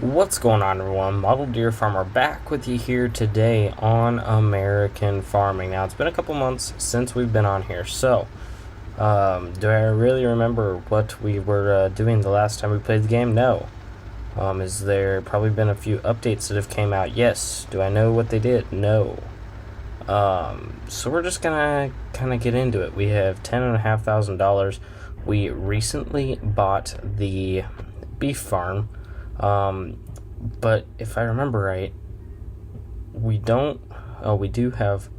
What's going on, everyone? Model Deer Farmer back with you here today on American Farming. Now, it's been a couple months since we've been on here, so do I really remember what we were doing the last time we played the game? No. Is there probably been a few updates that have came out? Yes. Do I know what they did? No. So we're just gonna kind of get into it. We have $10,500. We recently bought the beef farm. But if I remember right, we do have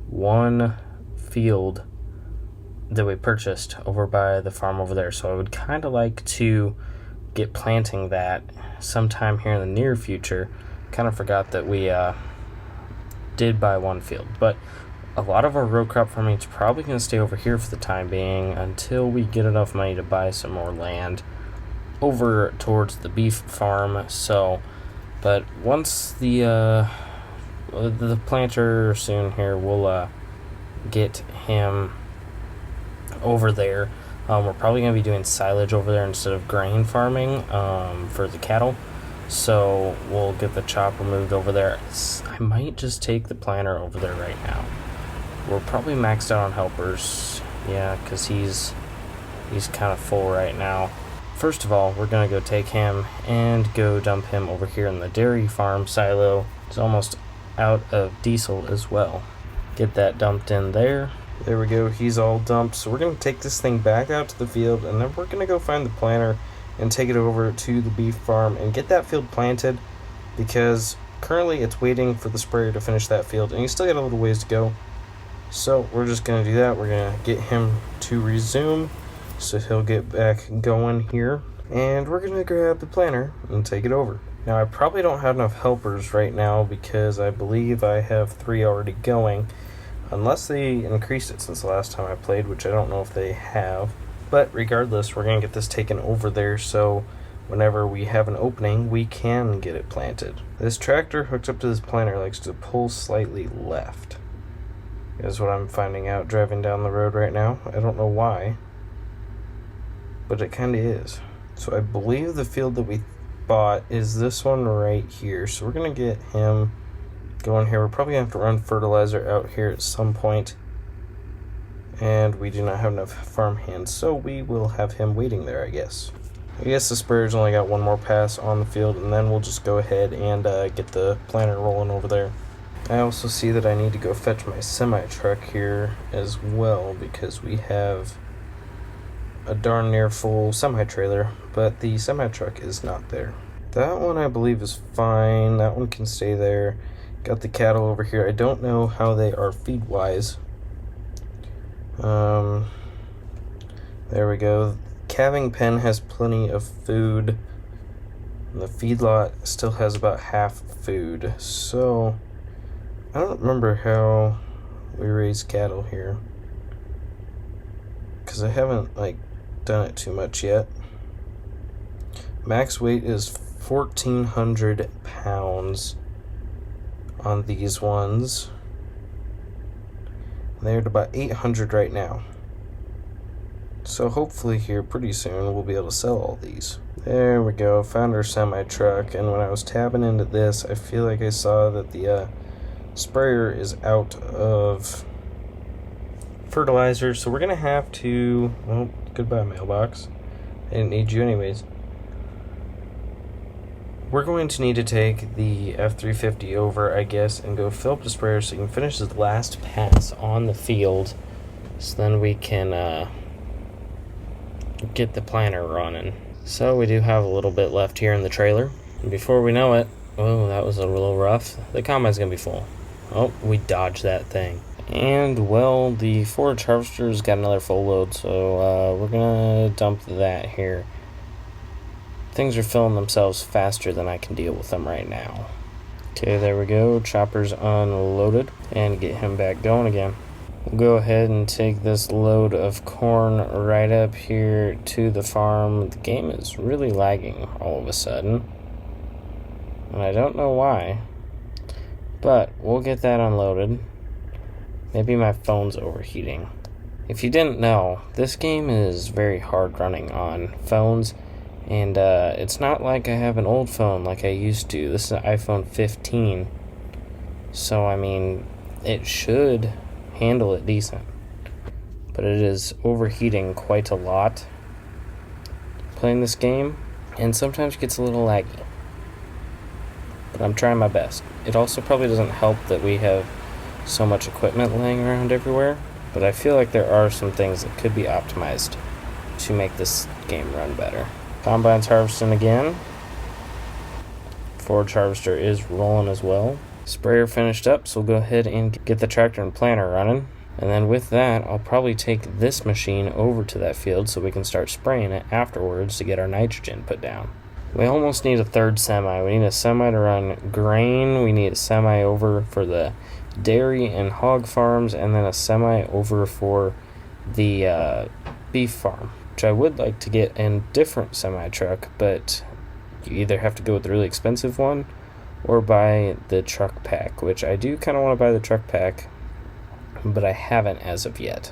one field that we purchased over by the farm over there. So I would kind of like to get planting that sometime here in the near future. Kind of forgot that we did buy one field, but a lot of our row crop farming is probably going to stay over here for the time being until we get enough money to buy some more land over towards the beef farm. So, but once the planter soon here, we'll get him over there. We're probably going to be doing silage over there instead of grain farming for the cattle. So we'll get the chopper moved over there. I might just take the planter over there right now. We're probably maxed out on helpers. Yeah, because he's kind of full right now. First of all, we're going to go take him and go dump him over here in the dairy farm silo. It's almost out of diesel as well. Get that dumped in there. There we go, he's all dumped. So we're going to take this thing back out to the field, and then we're going to go find the planter and take it over to the beef farm and get that field planted, because currently it's waiting for the sprayer to finish that field, and you still got a little ways to go. So we're just going to do that. We're going to get him to resume, so he'll get back going here, and we're going to grab the planter and take it over. Now, I probably don't have enough helpers right now because I believe I have 3 already going, unless they increased it since the last time I played, which I don't know if they have. But regardless, we're going to get this taken over there, so whenever we have an opening, we can get it planted. This tractor hooked up to this planter likes to pull slightly left, is what I'm finding out driving down the road right now. I don't know why, but it kind of is. So I believe the field that we bought is this one right here. So we're going to get him going here. We're probably going to have to run fertilizer out here at some point, and we do not have enough farm hands, so we will have him waiting there, I guess. I guess the sprayer's only got one more pass on the field, and then we'll just go ahead and get the planter rolling over there. I also see that I need to go fetch my semi-truck here as well, because we have a darn near full semi-trailer, but the semi-truck is not there. That one I believe is fine. That one can stay there. Got the cattle over here. I don't know how they are feed-wise. There we go. Calving pen has plenty of food. The feedlot still has about half food. So I don't remember how we raise cattle here, because I haven't done it too much yet. Max weight is 1,400 pounds on these ones. They're at about 800 right now. So hopefully here pretty soon we'll be able to sell all these. There we go, found our semi-truck, and when I was tabbing into this, I feel like I saw that the sprayer is out of fertilizer, so we're gonna have to, well, goodbye mailbox. I didn't need you anyways. We're going to need to take the F-350 over, I guess, and go fill up the sprayer so you can finish the last pass on the field, so then we can get the planter running. So we do have a little bit left here in the trailer, and before we know it, oh, that was a little rough. The combine's gonna be full. Oh, we dodged that thing. And, well, the forage harvester's got another full load, so we're gonna dump that here. Things are filling themselves faster than I can deal with them right now. Okay, there we go. Chopper's unloaded, and get him back going again. We'll go ahead and take this load of corn right up here to the farm. The game is really lagging all of a sudden, and I don't know why, but we'll get that unloaded. Maybe my phone's overheating. If you didn't know, this game is very hard running on phones And it's not like I have an old phone like I used to. This is an iPhone 15. So, I mean, it should handle it decent. But it is overheating quite a lot playing this game. And sometimes gets a little laggy. But I'm trying my best. It also probably doesn't help that we have so much equipment laying around everywhere. But I feel like there are some things that could be optimized to make this game run better. Combine's harvesting again. Forage harvester is rolling as well. Sprayer finished up, so we'll go ahead and get the tractor and planter running. And then with that, I'll probably take this machine over to that field so we can start spraying it afterwards to get our nitrogen put down. We almost need a third semi. We need a semi to run grain. We need a semi over for the dairy and hog farms, and then a semi over for the beef farm, which I would like to get a different semi truck, but you either have to go with the really expensive one or buy the truck pack, which I do kind of want to buy the truck pack, but I haven't as of yet.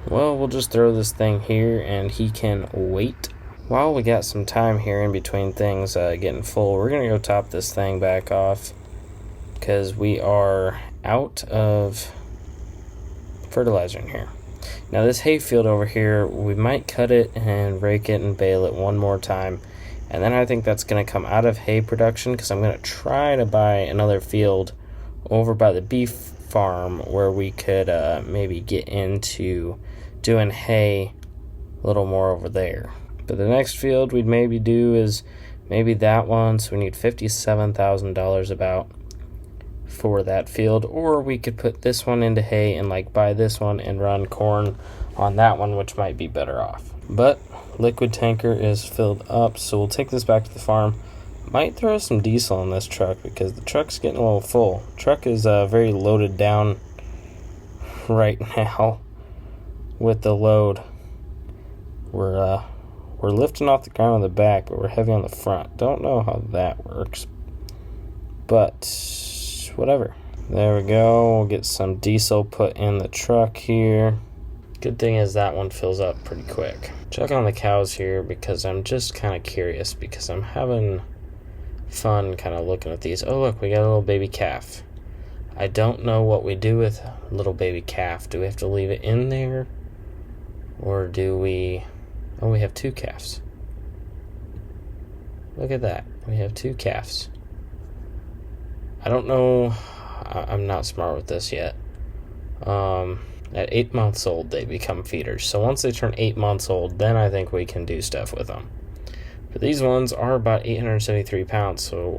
Well, we'll just throw this thing here and he can wait. While we got some time here in between things getting full, we're going to go top this thing back off because we are out of fertilizer in here. Now this hay field over here, we might cut it and rake it and bale it one more time. And then I think that's going to come out of hay production because I'm going to try to buy another field over by the beef farm where we could maybe get into doing hay a little more over there. But the next field we'd maybe do is maybe that one. So we need $57,000 about for that field, or we could put this one into hay and like buy this one and run corn on that one, which might be better off. But liquid tanker is filled up, so we'll take this back to the farm. Might throw some diesel in this truck because the truck's getting a little full. Truck is very loaded down right now with the load. We're lifting off the ground on the back, but we're heavy on the front. Don't know how that works, but whatever. There we go. We'll get some diesel put in the truck here. Good thing is that one fills up pretty quick. Check on the cows here because I'm just kind of curious because I'm having fun kind of looking at these. Oh look, we got a little baby calf. I don't know what we do with a little baby calf. Do we have to leave it in there? Or do we... Oh, we have two calves. Look at that. We have two calves. I don't know. I'm not smart with this yet. At 8 months old, they become feeders. So once they turn 8 months old, then I think we can do stuff with them. But these ones are about 873 pounds, so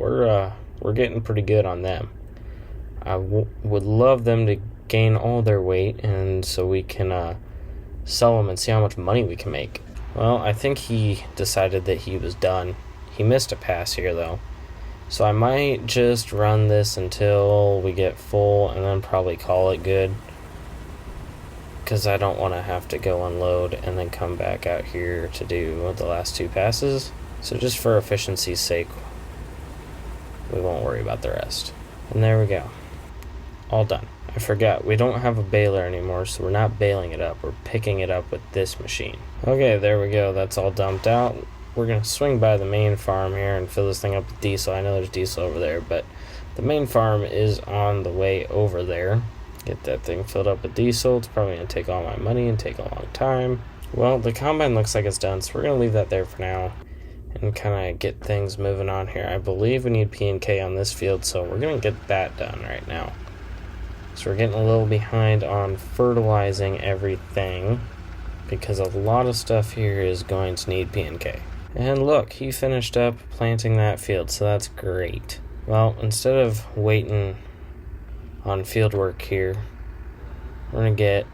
we're getting pretty good on them. I would love them to gain all their weight, and so we can sell them and see how much money we can make. Well, I think he decided that he was done. He missed a pass here, though. So I might just run this until we get full and then probably call it good. Because I don't want to have to go unload and then come back out here to do the last two passes. So just for efficiency's sake, we won't worry about the rest. And there we go. All done. I forgot, we don't have a baler anymore, so we're not baling it up. We're picking it up with this machine. Okay, there we go. That's all dumped out. We're going to swing by the main farm here and fill this thing up with diesel. I know there's diesel over there, but the main farm is on the way over there. Get that thing filled up with diesel. It's probably going to take all my money and take a long time. Well, the combine looks like it's done, so we're going to leave that there for now and kind of get things moving on here. I believe we need P&K on this field, so we're going to get that done right now. So we're getting a little behind on fertilizing everything because a lot of stuff here is going to need P&K. And look, he finished up planting that field, so that's great. Well, instead of waiting on field work here, we're going to get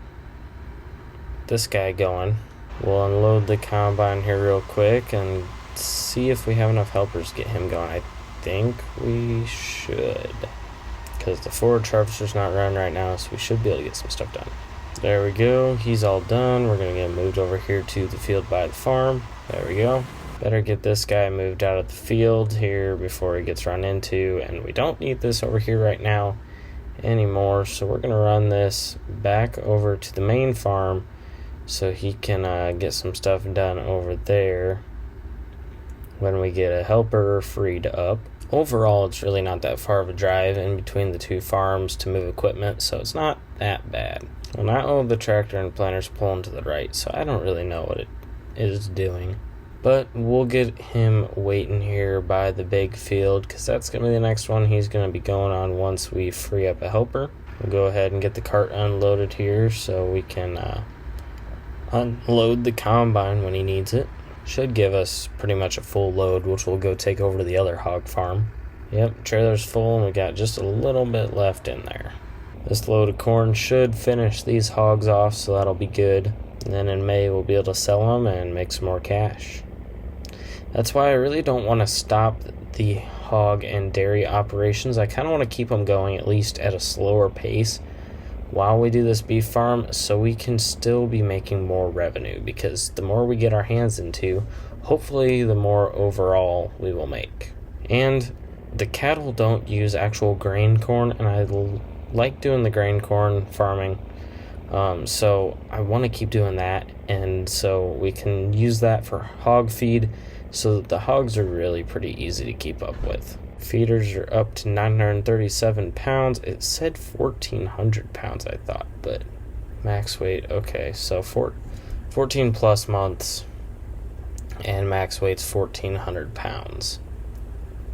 this guy going. We'll unload the combine here real quick and see if we have enough helpers to get him going. I think we should, because the forage harvester's not running right now, so we should be able to get some stuff done. There we go. He's all done. We're going to get moved over here to the field by the farm. There we go. Better get this guy moved out of the field here before he gets run into, and we don't need this over here right now anymore, so we're going to run this back over to the main farm so he can get some stuff done over there. when we get a helper freed up. Overall, it's really not that far of a drive in between the two farms to move equipment, so it's not that bad. Well, now the tractor and planter's pulling to the right, so I don't really know what it is doing. But we'll get him waiting here by the big field, because that's going to be the next one he's going to be going on once we free up a helper. We'll go ahead and get the cart unloaded here so we can unload the combine when he needs it. Should give us pretty much a full load, which we'll go take over to the other hog farm. Yep, trailer's full and we got just a little bit left in there. This load of corn should finish these hogs off, so that'll be good. And then in May we'll be able to sell them and make some more cash. That's why I really don't want to stop the hog and dairy operations. I kind of want to keep them going at least at a slower pace while we do this beef farm, so we can still be making more revenue, because the more we get our hands into, hopefully the more overall we will make. And the cattle don't use actual grain corn, and I like doing the grain corn farming, so I want to keep doing that, and so we can use that for hog feed, so that the hogs are really pretty easy to keep up with. Feeders are up to 937 pounds. It said 1,400 pounds, I thought, but max weight, okay, so 14 plus months, and max weight's 1,400 pounds.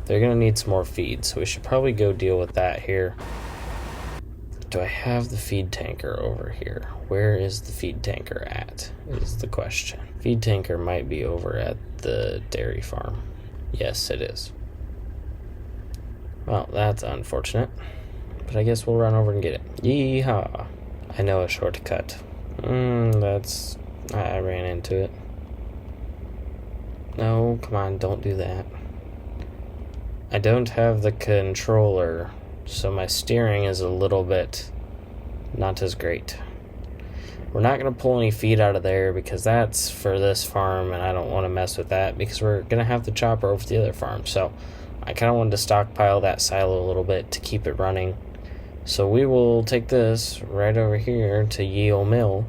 They're going to need some more feed, so we should probably go deal with that here. Do I have the feed tanker over here? Where is the feed tanker at, is the question. Feed tanker might be over at the dairy farm. Yes, it is. Well, that's unfortunate, but I guess we'll run over and get it. Yeehaw! I know a shortcut. I ran into it. No, come on, don't do that. I don't have the controller, so my steering is a little bit not as great. We're not going to pull any feed out of there because that's for this farm, and I don't want to mess with that because we're going to have the chopper over the other farm, so I kind of wanted to stockpile that silo a little bit to keep it running. So we will take this right over here to Yale Mill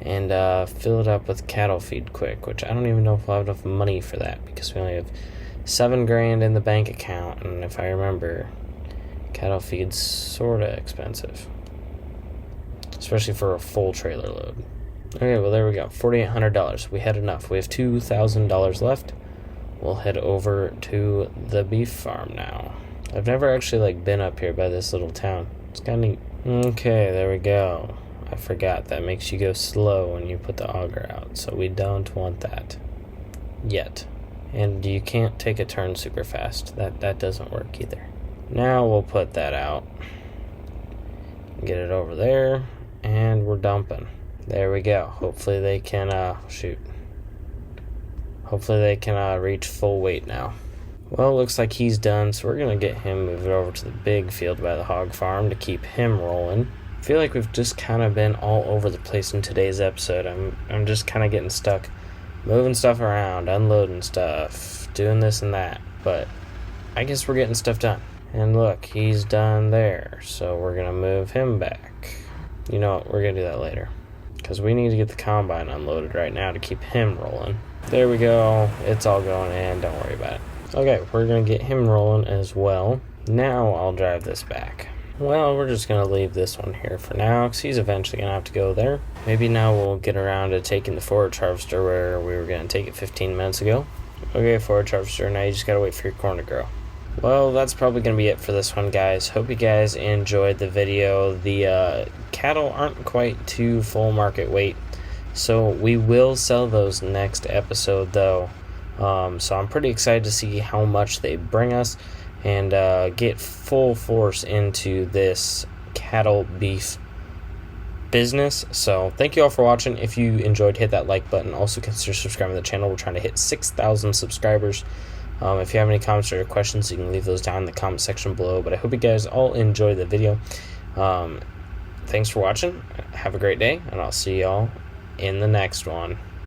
and fill it up with cattle feed quick, which I don't even know if we'll have enough money for that because we only have $7,000 in the bank account, and if I remember, cattle feed's sort of expensive, especially for a full trailer load. Okay, well there we go, $4,800. We had enough. We have $2,000 left. We'll head over to the beef farm now. I've never actually been up here by this little town. It's kind of neat. Okay, there we go. I forgot that makes you go slow when you put the auger out, so we don't want that yet. And you can't take a turn super fast. That doesn't work either. Now we'll put that out. Get it over there, and we're dumping. There we go. Hopefully they can Hopefully they can reach full weight now. Well, it looks like he's done, so we're going to get him moved over to the big field by the hog farm to keep him rolling. I feel like we've just kind of been all over the place in today's episode. I'm just kind of getting stuck, moving stuff around, unloading stuff, doing this and that. But I guess we're getting stuff done. And look, he's done there, so we're going to move him back. You know what, we're going to do that later, because we need to get the combine unloaded right now to keep him rolling. There we go. It's all going in. Don't worry about it. Okay, we're going to get him rolling as well. Now I'll drive this back. Well, we're just going to leave this one here for now because he's eventually going to have to go there. Maybe now we'll get around to taking the forage harvester where we were going to take it 15 minutes ago. Okay, forage harvester, now you just got to wait for your corn to grow. Well, that's probably going to be it for this one, guys. Hope you guys enjoyed the video. The cattle aren't quite to full market weight, so we will sell those next episode, though. So I'm pretty excited to see how much they bring us and get full force into this cattle beef business. So thank you all for watching. If you enjoyed, hit that like button. Also consider subscribing to the channel. We're trying to hit 6,000 subscribers. If you have any comments or questions, you can leave those down in the comment section below. But I hope you guys all enjoy the video. Thanks for watching. Have a great day, and I'll see y'all in the next one.